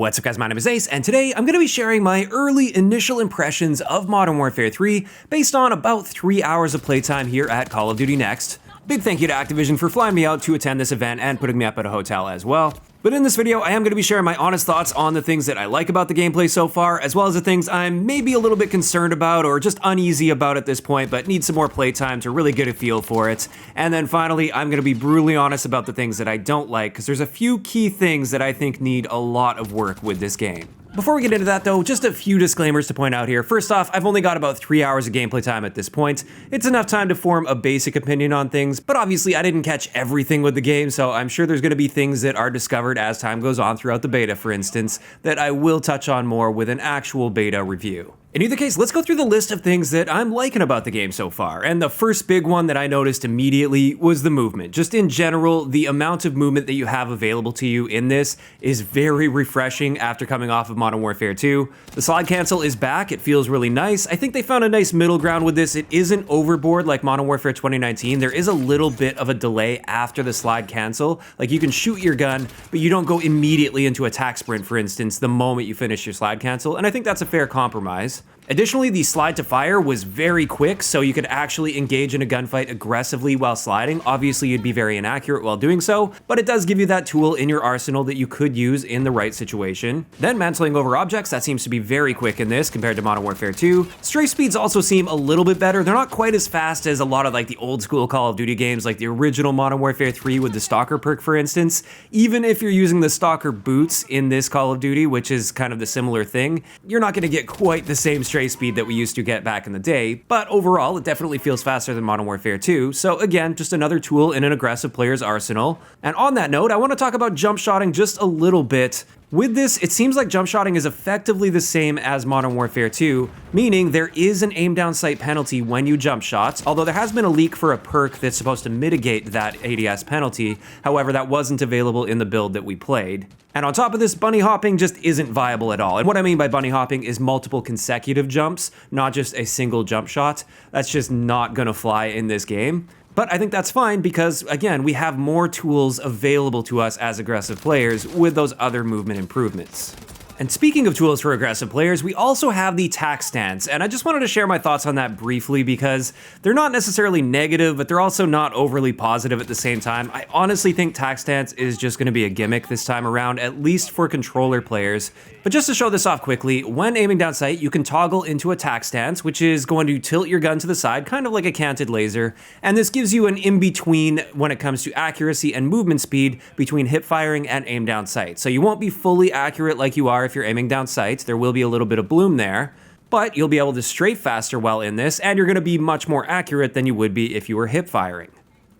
What's up guys, my name is Ace, and today I'm going to be sharing my early initial impressions of Modern Warfare 3 based on about 3 hours of playtime here at Call of Duty NEXT. Big thank you to Activision for flying me out to attend this event and putting me up at a hotel as well. But in this video, I am going to be sharing my honest thoughts on the things that I like about the gameplay so far, as well as the things I'm maybe a little bit concerned about or just uneasy about at this point, but need some more playtime to really get a feel for it. And then finally, I'm going to be brutally honest about the things that I don't like, because there's a few key things that I think need a lot of work with this game. Before we get into that though, just a few disclaimers to point out here. First off, I've only got about 3 hours of gameplay time at this point. It's enough time to form a basic opinion on things, but obviously I didn't catch everything with the game, so I'm sure there's going to be things that are discovered as time goes on throughout the beta, for instance, that I will touch on more with an actual beta review. In either case, let's go through the list of things that I'm liking about the game so far, and the first big one that I noticed immediately was the movement. Just in general, the amount of movement that you have available to you in this is very refreshing after coming off of Modern Warfare 2. The slide cancel is back, it feels really nice. I think they found a nice middle ground with this. It isn't overboard like Modern Warfare 2019. There is a little bit of a delay after the slide cancel. Like you can shoot your gun, but you don't go immediately into attack sprint, for instance, the moment you finish your slide cancel, and I think that's a fair compromise. Additionally, the slide to fire was very quick, so you could actually engage in a gunfight aggressively while sliding. Obviously, you'd be very inaccurate while doing so, but it does give you that tool in your arsenal that you could use in the right situation. Then mantling over objects, that seems to be very quick in this compared to Modern Warfare 2. Strafe speeds also seem a little bit better. They're not quite as fast as a lot of like the old school Call of Duty games, like the original Modern Warfare 3 with the Stalker perk, for instance. Even if you're using the Stalker boots in this Call of Duty, which is kind of the similar thing, you're not going to get quite the same strafe speed that we used to get back in the day, but overall it definitely feels faster than Modern Warfare 2, so again, just another tool in an aggressive player's arsenal. And on that note, I want to talk about jump shotting just a little bit. With this, it seems like jump shotting is effectively the same as Modern Warfare 2, meaning there is an aim down sight penalty when you jump shots, although there has been a leak for a perk that's supposed to mitigate that ADS penalty. However, that wasn't available in the build that we played. And on top of this, bunny hopping just isn't viable at all. And what I mean by bunny hopping is multiple consecutive jumps, not just a single jump shot. That's just not gonna fly in this game. But I think that's fine because, again, we have more tools available to us as aggressive players with those other movement improvements. And speaking of tools for aggressive players, we also have the Tac Stance, and I just wanted to share my thoughts on that briefly because they're not necessarily negative, but they're also not overly positive at the same time. I honestly think Tac Stance is just going to be a gimmick this time around, at least for controller players. But just to show this off quickly, when aiming down sight, you can toggle into a Tac Stance, which is going to tilt your gun to the side, kind of like a canted laser, and this gives you an in-between when it comes to accuracy and movement speed between hip firing and aim down sight. So you won't be fully accurate like you are if you're aiming down sight. There will be a little bit of bloom there, but you'll be able to strafe faster while in this, and you're going to be much more accurate than you would be if you were hip firing.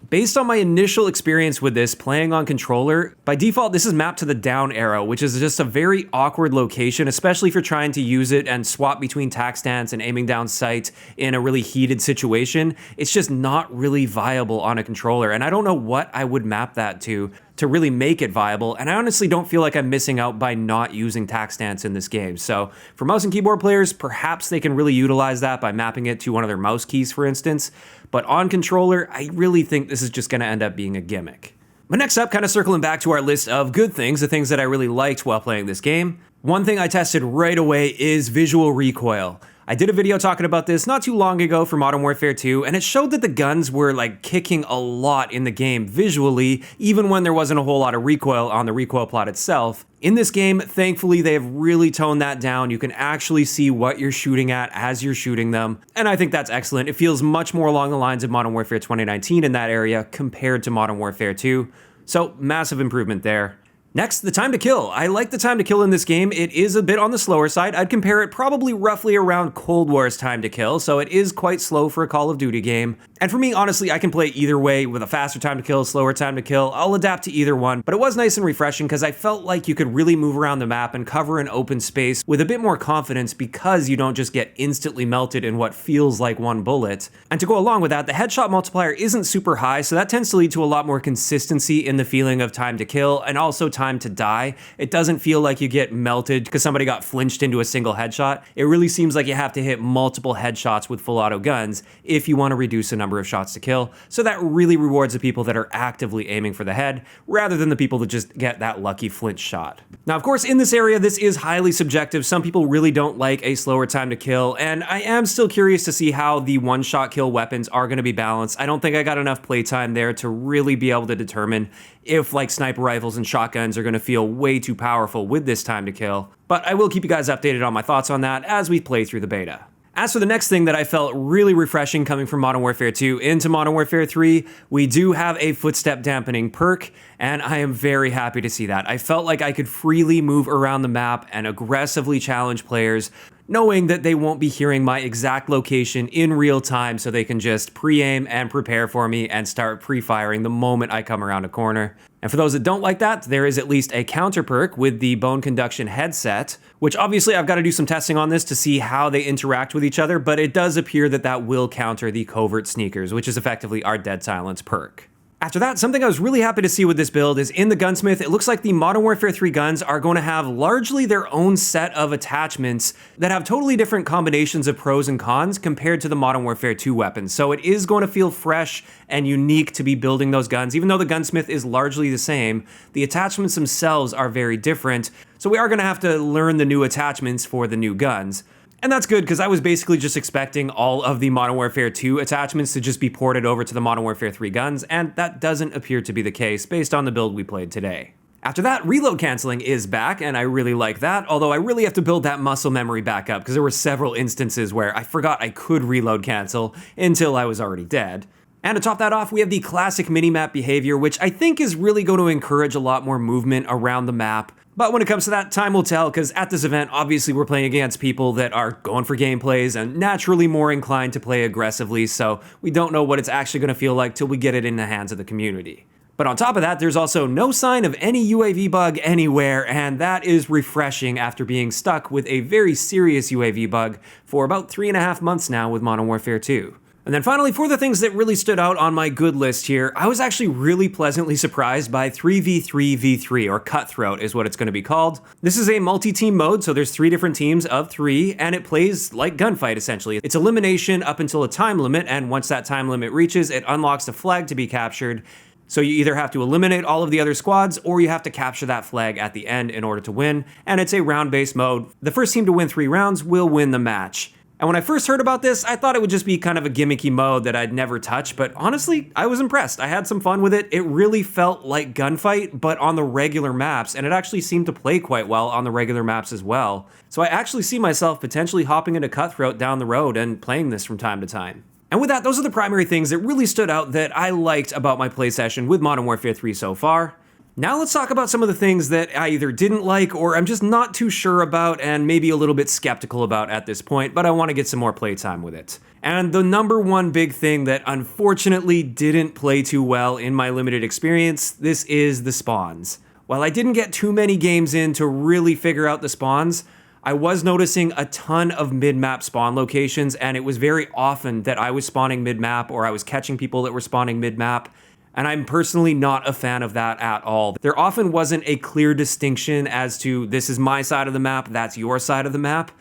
Based on my initial experience with this playing on controller, by default this is mapped to the down arrow, which is just a very awkward location, especially if you're trying to use it and swap between Tac Stance and aiming down sight in a really heated situation. It's just not really viable on a controller, and I don't know what I would map that to really make it viable, and I honestly don't feel like I'm missing out by not using Tac Stance in this game. So for mouse and keyboard players, perhaps they can really utilize that by mapping it to one of their mouse keys, for instance, but on controller, I really think this is just going to end up being a gimmick. But next up, kind of circling back to our list of good things, the things that I really liked while playing this game, one thing I tested right away is visual recoil. I did a video talking about this not too long ago for Modern Warfare 2, and it showed that the guns were like kicking a lot in the game visually, even when there wasn't a whole lot of recoil on the recoil plot itself. In this game, thankfully, they have really toned that down. You can actually see what you're shooting at as you're shooting them, and I think that's excellent. It feels much more along the lines of Modern Warfare 2019 in that area compared to Modern Warfare 2, so massive improvement there. Next, the time to kill. I like the time to kill in this game. It is a bit on the slower side. I'd compare it probably roughly around Cold War's time to kill, so it is quite slow for a Call of Duty game. And for me, honestly, I can play either way with a faster time to kill, slower time to kill. I'll adapt to either one, but it was nice and refreshing because I felt like you could really move around the map and cover an open space with a bit more confidence because you don't just get instantly melted in what feels like one bullet. And to go along with that, the headshot multiplier isn't super high, so that tends to lead to a lot more consistency in the feeling of time to kill and also time time to die. It doesn't feel like you get melted because somebody got flinched into a single headshot. It really seems like you have to hit multiple headshots with full auto guns if you want to reduce the number of shots to kill. So that really rewards the people that are actively aiming for the head rather than the people that just get that lucky flinch shot. Now, of course, in this area, this is highly subjective. Some people really don't like a slower time to kill, and I am still curious to see how the one-shot kill weapons are going to be balanced. I don't think I got enough playtime there to really be able to determine if like sniper rifles and shotguns are going to feel way too powerful with this time to kill, but I will keep you guys updated on my thoughts on that as we play through the beta. As for the next thing that I felt really refreshing coming from Modern Warfare 2 into Modern Warfare 3, we do have a footstep dampening perk, and I am very happy to see that. I felt like I could freely move around the map and aggressively challenge players, knowing that they won't be hearing my exact location in real time, so they can just pre-aim and prepare for me and start pre-firing the moment I come around a corner. And for those that don't like that, there is at least a counter perk with the bone conduction headset, which obviously I've got to do some testing on this to see how they interact with each other, but it does appear that that will counter the covert sneakers, which is effectively our dead silence perk. After that, something I was really happy to see with this build is in the gunsmith, it looks like the Modern Warfare 3 guns are going to have largely their own set of attachments that have totally different combinations of pros and cons compared to the Modern Warfare 2 weapons. So it is going to feel fresh and unique to be building those guns. Even though the gunsmith is largely the same, the attachments themselves are very different. So we are going to have to learn the new attachments for the new guns. And that's good because I was basically just expecting all of the Modern Warfare 2 attachments to just be ported over to the Modern Warfare 3 guns, and that doesn't appear to be the case based on the build we played today. After that, reload canceling is back, and I really like that, although I really have to build that muscle memory back up because there were several instances where I forgot I could reload cancel until I was already dead. And to top that off, we have the classic minimap behavior, which I think is really going to encourage a lot more movement around the map. But when it comes to that, time will tell, because at this event, obviously we're playing against people that are going for gameplays and naturally more inclined to play aggressively, so we don't know what it's actually going to feel like till we get it in the hands of the community. But on top of that, there's also no sign of any UAV bug anywhere, and that is refreshing after being stuck with a very serious UAV bug for about 3.5 months now with Modern Warfare 2. And then finally, for the things that really stood out on my good list here, I was actually really pleasantly surprised by 3v3v3, or Cutthroat is what it's going to be called. This is a multi-team mode, so there's 3 different teams of 3, and it plays like gunfight essentially. It's elimination up until a time limit, and once that time limit reaches, it unlocks a flag to be captured. So you either have to eliminate all of the other squads, or you have to capture that flag at the end in order to win, and it's a round-based mode. The first team to win 3 rounds will win the match. And when I first heard about this, I thought it would just be kind of a gimmicky mode that I'd never touch, but honestly, I was impressed. I had some fun with it. It really felt like gunfight, but on the regular maps, and it actually seemed to play quite well on the regular maps as well. So I actually see myself potentially hopping into Cutthroat down the road and playing this from time to time. And with that, those are the primary things that really stood out that I liked about my play session with Modern Warfare 3 so far. Now let's talk about some of the things that I either didn't like or I'm just not too sure about and maybe a little bit skeptical about at this point, but I want to get some more playtime with it. And the number one big thing that unfortunately didn't play too well in my limited experience, this is the spawns. While I didn't get too many games in to really figure out the spawns, I was noticing a ton of mid-map spawn locations, and it was very often that I was spawning mid-map or I was catching people that were spawning mid-map. And I'm personally not a fan of that at all. There often wasn't a clear distinction as to this is my side of the map, that's your side of the map.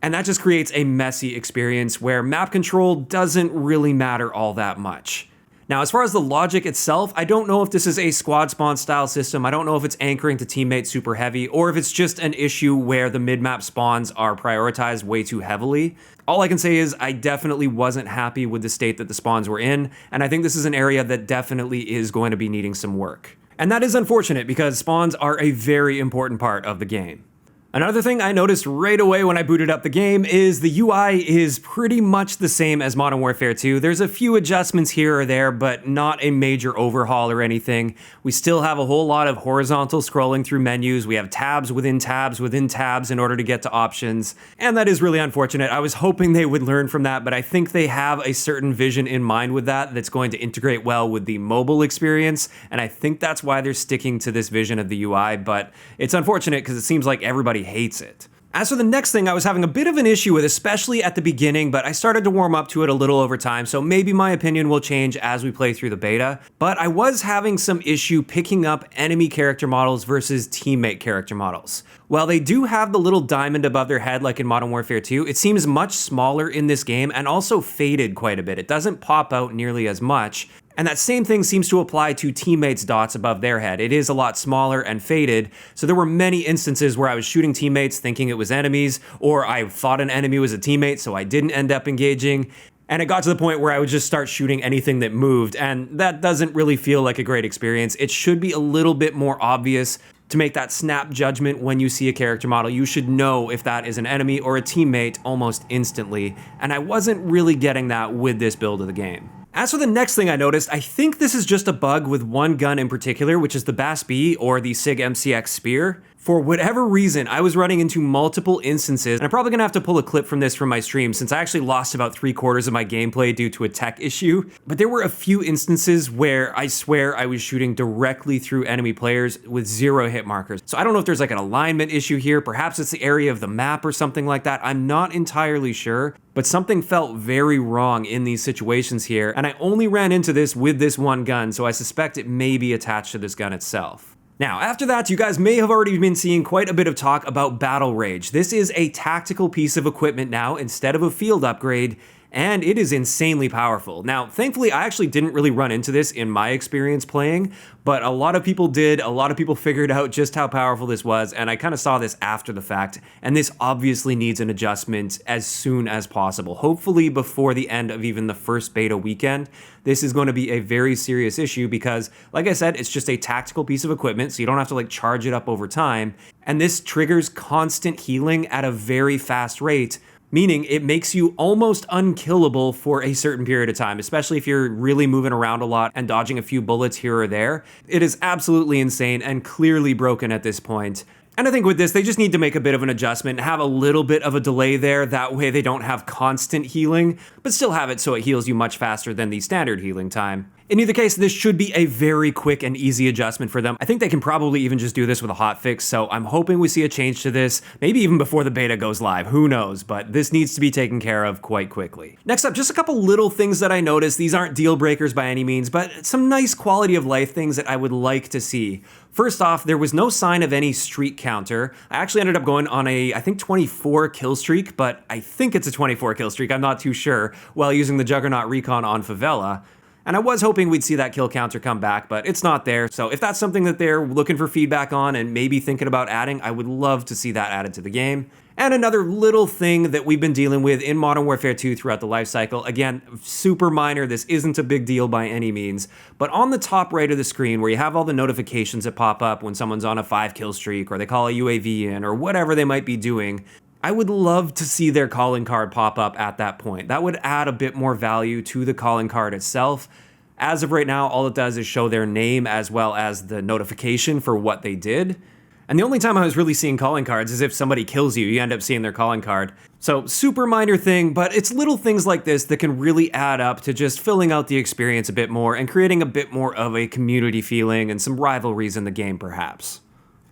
And that just creates a messy experience where map control doesn't really matter all that much. Now, as far as the logic itself, I don't know if this is a squad spawn style system. I don't know if it's anchoring to teammates super heavy, or if it's just an issue where the mid-map spawns are prioritized way too heavily. All I can say is I definitely wasn't happy with the state that the spawns were in, and I think this is an area that definitely is going to be needing some work. And that is unfortunate because spawns are a very important part of the game. Another thing I noticed right away when I booted up the game is the UI is pretty much the same as Modern Warfare 2. There's a few adjustments here or there, but not a major overhaul or anything. We still have a whole lot of horizontal scrolling through menus. We have tabs within tabs within tabs in order to get to options, and that is really unfortunate. I was hoping they would learn from that, but I think they have a certain vision in mind with that that's going to integrate well with the mobile experience, and I think that's why they're sticking to this vision of the UI, but it's unfortunate because it seems like everybody hates it. As for the next thing, I was having a bit of an issue with, especially at the beginning, but I started to warm up to it a little over time, so maybe my opinion will change as we play through the beta. But I was having some issue picking up enemy character models versus teammate character models. While they do have the little diamond above their head like in Modern Warfare 2, it seems much smaller in this game and also faded quite a bit. It doesn't pop out nearly as much. And that same thing seems to apply to teammates' dots above their head. It is a lot smaller and faded, so there were many instances where I was shooting teammates thinking it was enemies, or I thought an enemy was a teammate, so I didn't end up engaging. And it got to the point where I would just start shooting anything that moved, and that doesn't really feel like a great experience. It should be a little bit more obvious to make that snap judgment when you see a character model. You should know if that is an enemy or a teammate almost instantly, and I wasn't really getting that with this build of the game. As for the next thing I noticed, I think this is just a bug with one gun in particular, which is the BAS-B or the SIG MCX Spear. For whatever reason, I was running into multiple instances, and I'm probably gonna have to pull a clip from this from my stream since I actually lost about 3/4 of my gameplay due to a tech issue. But there were a few instances where I swear I was shooting directly through enemy players with 0 hit markers. So I don't know if there's like an alignment issue here, perhaps it's the area of the map or something like that. I'm not entirely sure, but something felt very wrong in these situations here, and I only ran into this with this one gun, so I suspect it may be attached to this gun itself. Now, after that, you guys may have already been seeing quite a bit of talk about Battle Rage. This is a tactical piece of equipment now instead of a field upgrade, and it is insanely powerful. Now, thankfully, I actually didn't really run into this in my experience playing, but a lot of people did. A lot of people figured out just how powerful this was, and I kind of saw this after the fact, and this obviously needs an adjustment as soon as possible. Hopefully before the end of even the first beta weekend. This is going to be a very serious issue because, like I said, it's just a tactical piece of equipment, so you don't have to like charge it up over time, and this triggers constant healing at a very fast rate, meaning it makes you almost unkillable for a certain period of time, especially if you're really moving around a lot and dodging a few bullets here or there. It is absolutely insane and clearly broken at this point. And I think with this, they just need to make a bit of an adjustment, have a little bit of a delay there, that way they don't have constant healing, but still have it so it heals you much faster than the standard healing time. In either case, this should be a very quick and easy adjustment for them. I think they can probably even just do this with a hotfix, so I'm hoping we see a change to this, maybe even before the beta goes live, who knows, but this needs to be taken care of quite quickly. Next up, just a couple little things that I noticed. These aren't deal breakers by any means, but some nice quality of life things that I would like to see. First off, there was no sign of any streak counter. I actually ended up going on a, I think 24 kill streak, but I think it's a 24 kill streak, I'm not too sure, while using the Juggernaut Recon on Favela. And I was hoping we'd see that kill counter come back, but it's not there. So if that's something that they're looking for feedback on and maybe thinking about adding, I would love to see that added to the game. And another little thing that we've been dealing with in Modern Warfare 2 throughout the life cycle, again, super minor, this isn't a big deal by any means, but on the top right of the screen where you have all the notifications that pop up when someone's on a 5 kill streak or they call a UAV in or whatever they might be doing, I would love to see their calling card pop up at that point. That would add a bit more value to the calling card itself. As of right now, all it does is show their name as well as the notification for what they did. And the only time I was really seeing calling cards is if somebody kills you, you end up seeing their calling card. So super minor thing, but it's little things like this that can really add up to just filling out the experience a bit more and creating a bit more of a community feeling and some rivalries in the game perhaps.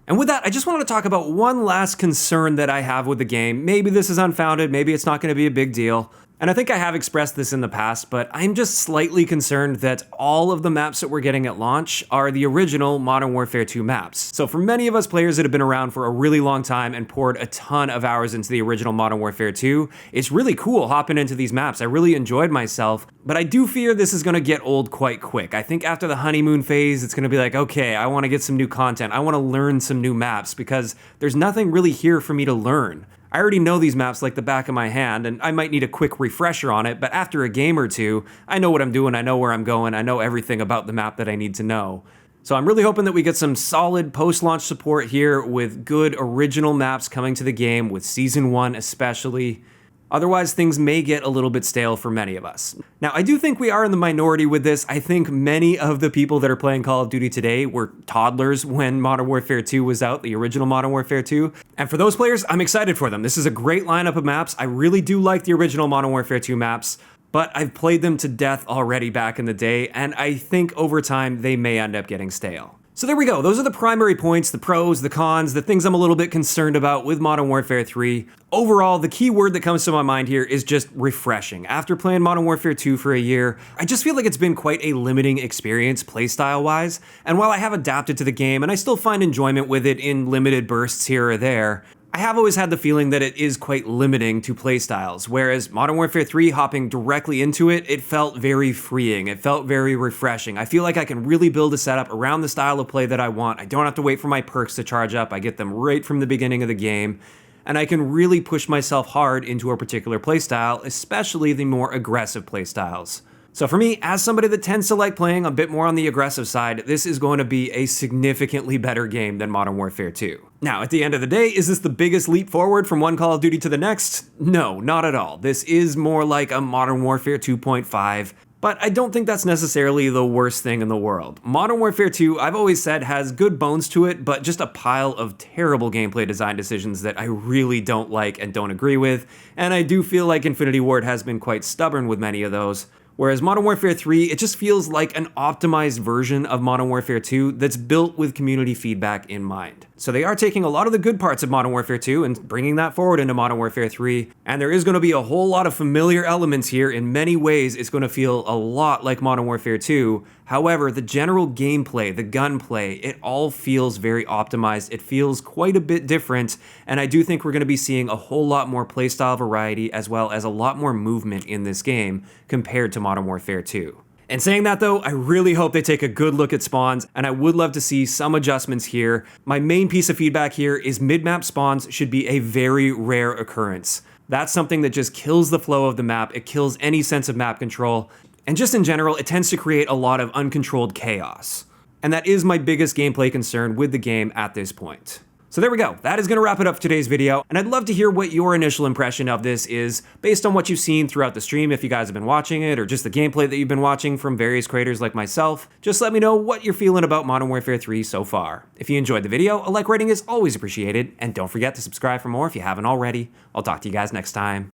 And with that, I just wanted to talk about one last concern that I have with the game. Maybe this is unfounded, maybe it's not going to be a big deal. And I think I have expressed this in the past, but I'm just slightly concerned that all of the maps that we're getting at launch are the original Modern Warfare 2 maps. So for many of us players that have been around for a really long time and poured a ton of hours into the original Modern Warfare 2, it's really cool hopping into these maps. I really enjoyed myself, but I do fear this is gonna get old quite quick. I think after the honeymoon phase, it's gonna be like, okay, I wanna get some new content. I wanna learn some new maps because there's nothing really here for me to learn. I already know these maps like the back of my hand, and I might need a quick refresher on it, but after a game or two, I know what I'm doing, I know where I'm going, I know everything about the map that I need to know. So I'm really hoping that we get some solid post-launch support here with good original maps coming to the game, with Season 1 especially. Otherwise, things may get a little bit stale for many of us. Now, I do think we are in the minority with this. I think many of the people that are playing Call of Duty today were toddlers when Modern Warfare 2 was out, the original Modern Warfare 2. And for those players, I'm excited for them. This is a great lineup of maps. I really do like the original Modern Warfare 2 maps, but I've played them to death already back in the day, and I think over time they may end up getting stale. So there we go. Those are the primary points, the pros, the cons, the things I'm a little bit concerned about with Modern Warfare 3. Overall, the key word that comes to my mind here is just refreshing. After playing Modern Warfare 2 for a year, I just feel like it's been quite a limiting experience playstyle-wise. And while I have adapted to the game and I still find enjoyment with it in limited bursts here or there, I have always had the feeling that it is quite limiting to playstyles, whereas Modern Warfare 3, hopping directly into it, it felt very freeing, it felt very refreshing. I feel like I can really build a setup around the style of play that I want. I don't have to wait for my perks to charge up, I get them right from the beginning of the game, and I can really push myself hard into a particular playstyle, especially the more aggressive playstyles. So for me, as somebody that tends to like playing a bit more on the aggressive side, this is going to be a significantly better game than Modern Warfare 2. Now, at the end of the day, is this the biggest leap forward from one Call of Duty to the next? No, not at all. This is more like a Modern Warfare 2.5, but I don't think that's necessarily the worst thing in the world. Modern Warfare 2, I've always said, has good bones to it, but just a pile of terrible gameplay design decisions that I really don't like and don't agree with, and I do feel like Infinity Ward has been quite stubborn with many of those. Whereas Modern Warfare 3, it just feels like an optimized version of Modern Warfare 2 that's built with community feedback in mind. So they are taking a lot of the good parts of Modern Warfare 2 and bringing that forward into Modern Warfare 3, and there is going to be a whole lot of familiar elements here. In many ways, it's going to feel a lot like Modern Warfare 2. However, the general gameplay, the gunplay, it all feels very optimized. It feels quite a bit different, and I do think we're going to be seeing a whole lot more playstyle variety as well as a lot more movement in this game compared to Modern Warfare 2. And saying that though, I really hope they take a good look at spawns, and I would love to see some adjustments here. My main piece of feedback here is mid-map spawns should be a very rare occurrence. That's something that just kills the flow of the map, it kills any sense of map control, and just in general, it tends to create a lot of uncontrolled chaos. And that is my biggest gameplay concern with the game at this point. So there we go, that is going to wrap it up for today's video, and I'd love to hear what your initial impression of this is based on what you've seen throughout the stream, if you guys have been watching it, or just the gameplay that you've been watching from various creators like myself. Just let me know what you're feeling about Modern Warfare 3 so far. If you enjoyed the video, a like rating is always appreciated, and don't forget to subscribe for more if you haven't already. I'll talk to you guys next time.